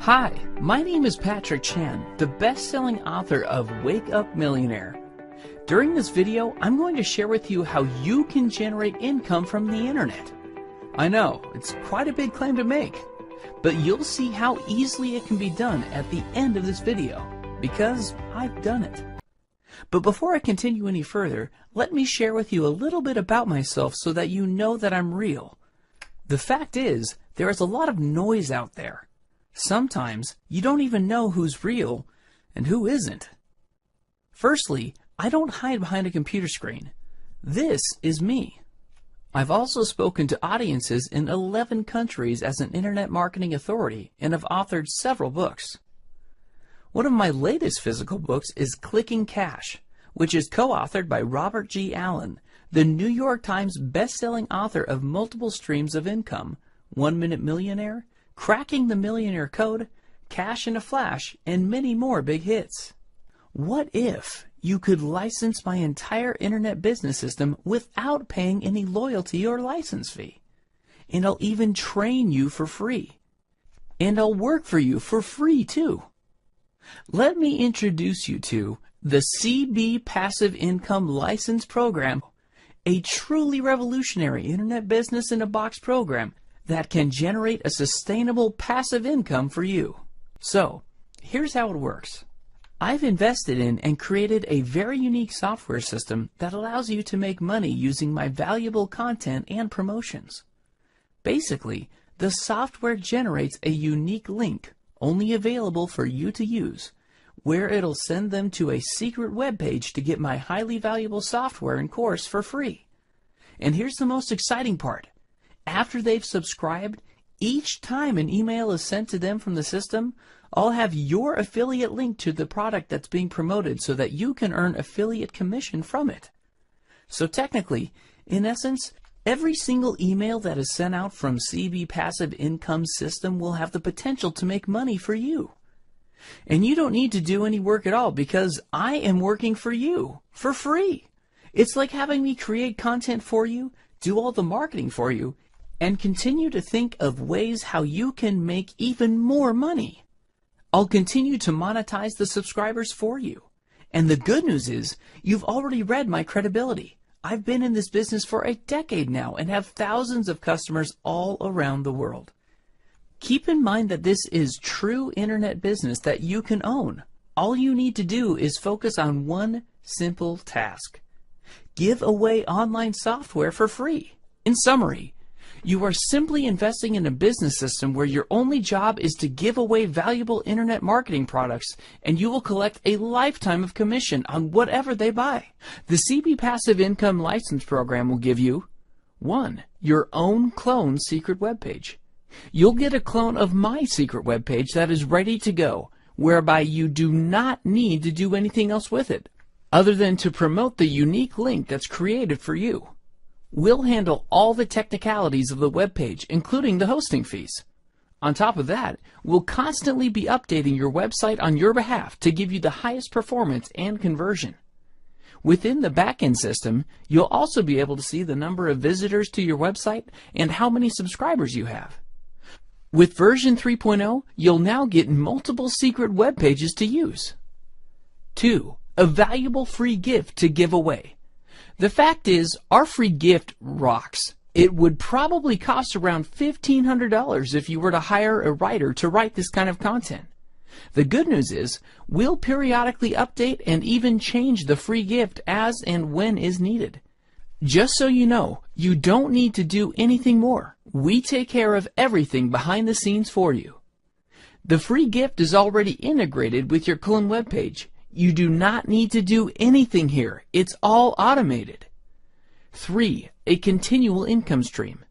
Hi, my name is Patrick Chan, the best-selling author of Wake Up Millionaire. During this video, I'm going to share with you how you can generate income from the internet. I know, it's quite a big claim to make, but you'll see how easily it can be done at the end of this video, because I've done it. But before I continue any further, let me share with you a little bit about myself so that you know that I'm real. The fact is, there is a lot of noise out there. Sometimes you don't even know who's real and who isn't. Firstly, I don't hide behind a computer screen. This is me. I've also spoken to audiences in 11 countries as an internet marketing authority and have authored several books. One of my latest physical books is Clicking Cash, which is co-authored by Robert G. Allen, the New York Times best-selling author of multiple streams of income, 1 Minute Millionaire, Cracking the Millionaire Code, Cash in a Flash, and many more big hits. What if you could license my entire internet business system without paying any loyalty or license fee? And I'll even train you for free. And I'll work for you for free too. Let me introduce you to the CB Passive Income License Program, a truly revolutionary internet business in a box program that can generate a sustainable passive income for you. So, here's how it works. I've invested in and created a very unique software system that allows you to make money using my valuable content and promotions. Basically, the software generates a unique link, only available for you to use, where it'll send them to a secret web page to get my highly valuable software and course for free. And here's the most exciting part. After they've subscribed, each time an email is sent to them from the system, I'll have your affiliate link to the product that's being promoted so that you can earn affiliate commission from it. So technically, in essence, every single email that is sent out from CB Passive Income System will have the potential to make money for you. And you don't need to do any work at all because I am working for you for free. It's like having me create content for you, do all the marketing for you, and continue to think of ways how you can make even more money. I'll continue to monetize the subscribers for you. And the good news is, you've already read my credibility. I've been in this business for a decade now and have thousands of customers all around the world. Keep in mind that this is true internet business that you can own. All you need to do is focus on one simple task. Give away online software for free. In summary, you are simply investing in a business system where your only job is to give away valuable internet marketing products, and you will collect a lifetime of commission on whatever they buy. The CB Passive Income License Program will give you 1. Your own clone secret webpage. You'll get a clone of my secret webpage that is ready to go, whereby you do not need to do anything else with it, other than to promote the unique link that's created for you. We'll handle all the technicalities of the web page, including the hosting fees. On top of that, we'll constantly be updating your website on your behalf to give you the highest performance and conversion. Within the backend system, you'll also be able to see the number of visitors to your website and how many subscribers you have. With version 3.0, you'll now get multiple secret web pages to use. 2. A valuable free gift to give away. The fact is, our free gift rocks. It would probably cost around $1,500 if you were to hire a writer to write this kind of content. The good news is, we'll periodically update and even change the free gift as and when is needed. Just so you know, you don't need to do anything more. We take care of everything behind the scenes for you. The free gift is already integrated with your clone webpage. You do not need to do anything here. It's all automated. 3. A continual income stream.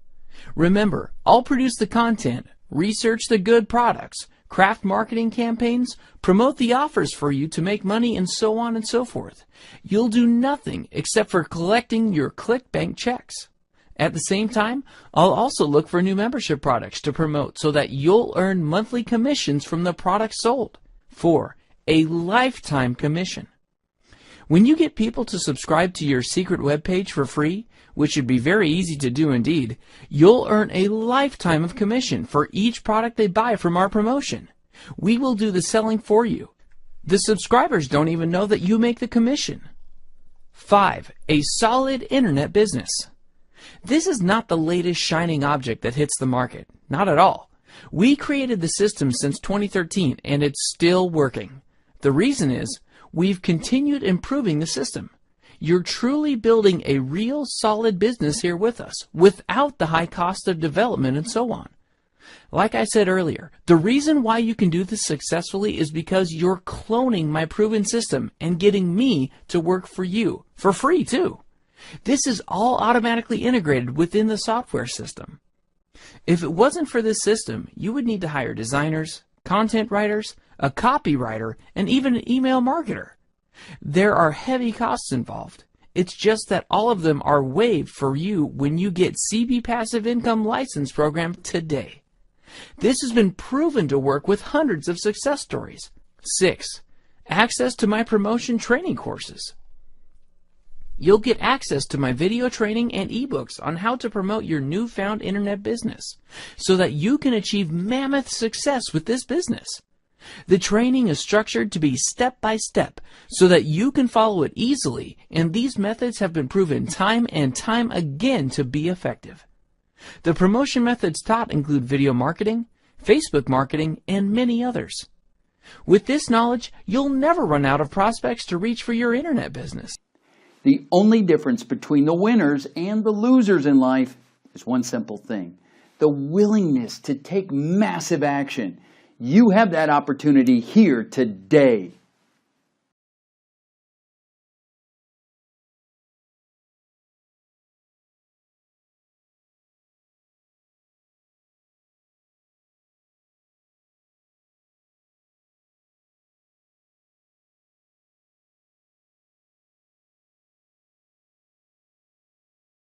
Remember, I'll produce the content, research the good products, craft marketing campaigns, promote the offers for you to make money, and so on and so forth. You'll do nothing except for collecting your Clickbank checks. At the same time, I'll also look for new membership products to promote so that you'll earn monthly commissions from the products sold. 4. A lifetime commission. When you get people to subscribe to your secret webpage for free, which should be very easy to do indeed, you'll earn a lifetime of commission for each product they buy from our promotion. We will do the selling for you. The subscribers don't even know that you make the commission. 5. A solid internet business. This is not the latest shining object that hits the market. Not at all. We created the system since 2013 and it's still working. The reason is we've continued improving the system. You're truly building a real solid business here with us without the high cost of development and so on. Like I said earlier, the reason why you can do this successfully is because you're cloning my proven system and getting me to work for you for free too. This is all automatically integrated within the software system. If it wasn't for this system, you would need to hire designers, content writers, a copywriter, and even an email marketer. There are heavy costs involved. It's just that all of them are waived for you when you get CB Passive Income License Program today. This has been proven to work with hundreds of success stories. 6. Access to my promotion training courses. You'll get access to my video training and ebooks on how to promote your newfound internet business so that you can achieve mammoth success with this business. The training is structured to be step by step so that you can follow it easily, and these methods have been proven time and time again to be effective. The promotion methods taught include video marketing, Facebook marketing, and many others. With this knowledge, you'll never run out of prospects to reach for your internet business. The only difference between the winners and the losers in life is one simple thing: the willingness to take massive action. You have that opportunity here today.